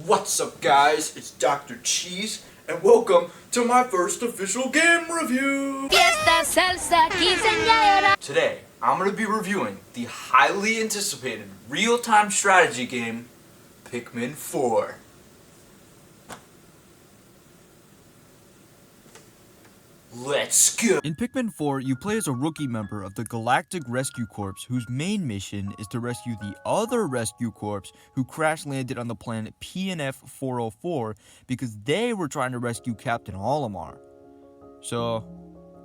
What's up guys, it's Dr. Cheese, and welcome to my first official game review! Today, I'm going to be reviewing the highly anticipated real-time strategy game, Pikmin 4. Let's go! In Pikmin 4, you play as a rookie member of the Galactic Rescue Corps, whose main mission is to rescue the other Rescue Corps who crash-landed on the planet PNF 404 because they were trying to rescue Captain Olimar. So,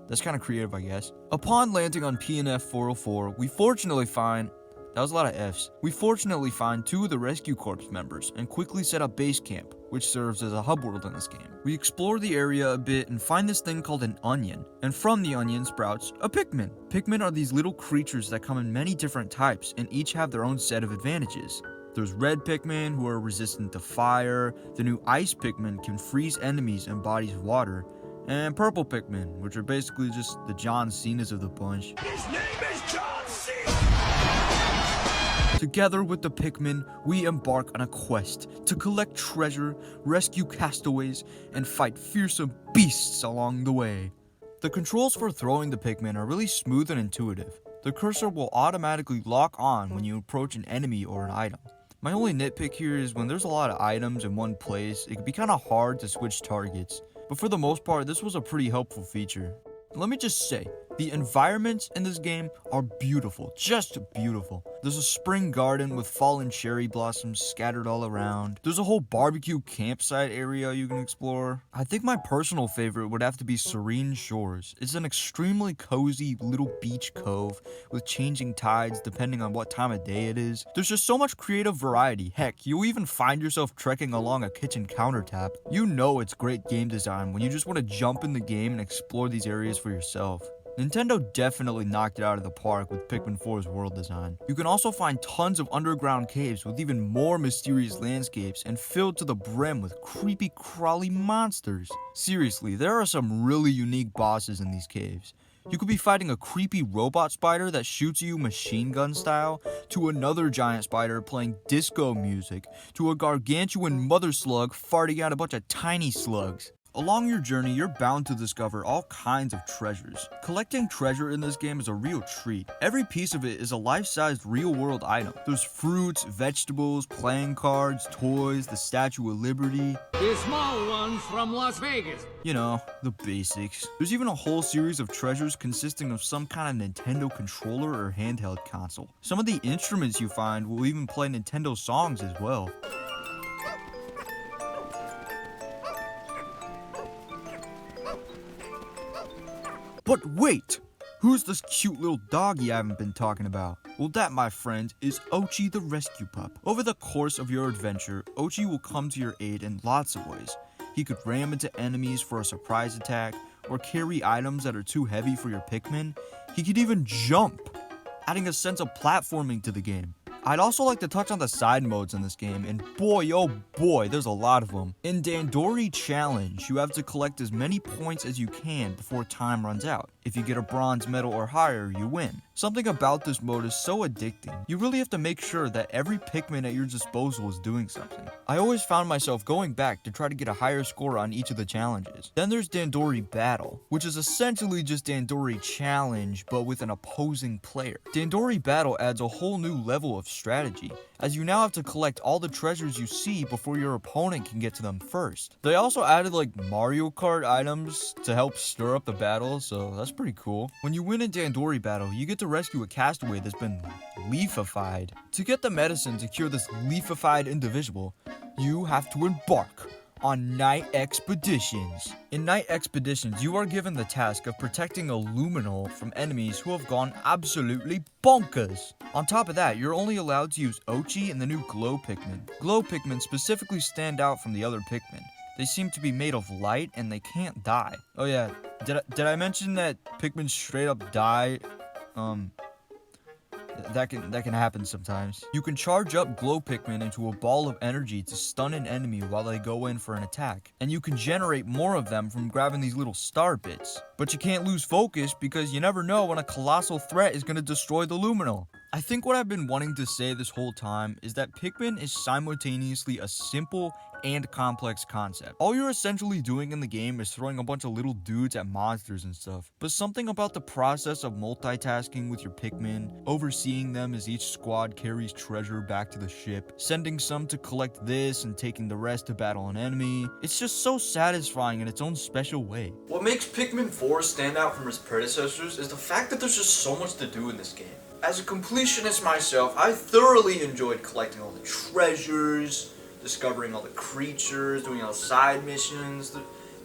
that's kind of creative, I guess. Upon landing on PNF 404, we fortunately find... That was a lot of F's. We fortunately find two of the Rescue Corps members and quickly set up base camp, which serves as a hub world in this game. We explore the area a bit and find this thing called an onion, and from the onion sprouts a Pikmin. Pikmin are these little creatures that come in many different types and each have their own set of advantages. There's red Pikmin who are resistant to fire, the new ice Pikmin can freeze enemies in bodies of water, and purple Pikmin, which are basically just the John Cenas of the bunch. His name is John Cena! Together with the Pikmin, we embark on a quest to collect treasure, rescue castaways, and fight fearsome beasts along the way. The controls for throwing the Pikmin are really smooth and intuitive. The cursor will automatically lock on when you approach an enemy or an item. My only nitpick here is when there's a lot of items in one place, it can be kind of hard to switch targets. But for the most part, this was a pretty helpful feature. Let me just say, the environments in this game are beautiful, just beautiful. There's a spring garden with fallen cherry blossoms scattered all around. There's a whole barbecue campsite area you can explore. I think my personal favorite would have to be Serene Shores. It's an extremely cozy little beach cove with changing tides depending on what time of day it is. There's just so much creative variety. Heck, you'll even find yourself trekking along a kitchen countertop. You know it's great game design when you just want to jump in the game and explore these areas for yourself. Nintendo definitely knocked it out of the park with Pikmin 4's world design. You can also find tons of underground caves with even more mysterious landscapes and filled to the brim with creepy crawly monsters. Seriously, there are some really unique bosses in these caves. You could be fighting a creepy robot spider that shoots you machine gun style, to another giant spider playing disco music, to a gargantuan mother slug farting out a bunch of tiny slugs. Along your journey, you're bound to discover all kinds of treasures. Collecting treasure in this game is a real treat. Every piece of it is a life-sized real-world item. There's fruits, vegetables, playing cards, toys, the Statue of Liberty. The small ones from Las Vegas. You know, the basics. There's even a whole series of treasures consisting of some kind of Nintendo controller or handheld console. Some of the instruments you find will even play Nintendo songs as well. But wait! Who's this cute little doggy I haven't been talking about? Well, that, my friend, is Ochi the rescue pup. Over the course of your adventure, Ochi will come to your aid in lots of ways. He could ram into enemies for a surprise attack, or carry items that are too heavy for your Pikmin. He could even jump, adding a sense of platforming to the game. I'd also like to touch on the side modes in this game, and boy oh boy, there's a lot of them. In Dandori Challenge, you have to collect as many points as you can before time runs out. If you get a bronze medal or higher, you win. Something about this mode is so addicting. You really have to make sure that every Pikmin at your disposal is doing something. I always found myself going back to try to get a higher score on each of the challenges. Then there's Dandori Battle, which is essentially just Dandori Challenge, but with an opposing player. Dandori Battle adds a whole new level of strategy, as you now have to collect all the treasures you see before your opponent can get to them first. They also added like Mario Kart items to help stir up the battle, so that's pretty cool. When you win a Dandori Battle, you get to rescue a castaway that's been leafified. To get the medicine to cure this leafified individual, you have to embark on night expeditions. In night expeditions, you are given the task of protecting a luminol from enemies who have gone absolutely bonkers. On top of that, you're only allowed to use Ochi and the new Glow Pikmin. Glow Pikmin specifically stand out from the other Pikmin. They seem to be made of light and they can't die. Oh yeah, did I mention that Pikmin straight up die? That can happen sometimes. You can charge up Glow Pikmin into a ball of energy to stun an enemy while they go in for an attack. And you can generate more of them from grabbing these little star bits. But you can't lose focus because you never know when a colossal threat is going to destroy the luminol. I think what I've been wanting to say this whole time is that Pikmin is simultaneously a simple and complex concept. All you're essentially doing in the game is throwing a bunch of little dudes at monsters and stuff, but something about the process of multitasking with your Pikmin, overseeing them as each squad carries treasure back to the ship, sending some to collect this and taking the rest to battle an enemy, it's just so satisfying in its own special way. What makes Pikmin 4 stand out from its predecessors is the fact that there's just so much to do in this game. As a completionist myself, I thoroughly enjoyed collecting all the treasures, discovering all the creatures, doing all the side missions.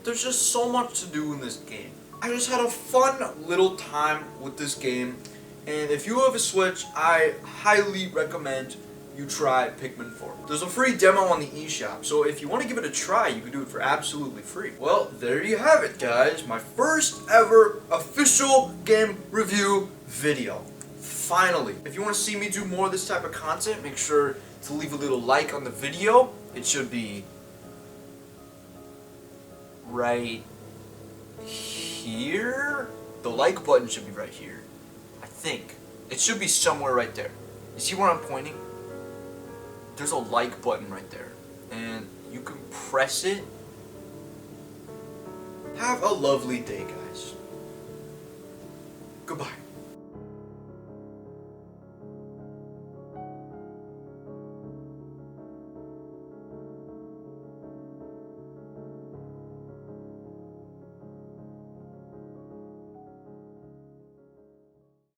There's just so much to do in this game. I just had a fun little time with this game, and if you have a Switch, I highly recommend you try Pikmin 4. There's a free demo on the eShop, so if you want to give it a try, you can do it for absolutely free. Well, there you have it, guys. My first ever official game review video. Finally. If you want to see me do more of this type of content, make sure to leave a little like on the video. It should be right here. The like button should be right here. I think. It should be somewhere right there. You see where I'm pointing? There's a like button right there. And you can press it. Have a lovely day, guys. Goodbye.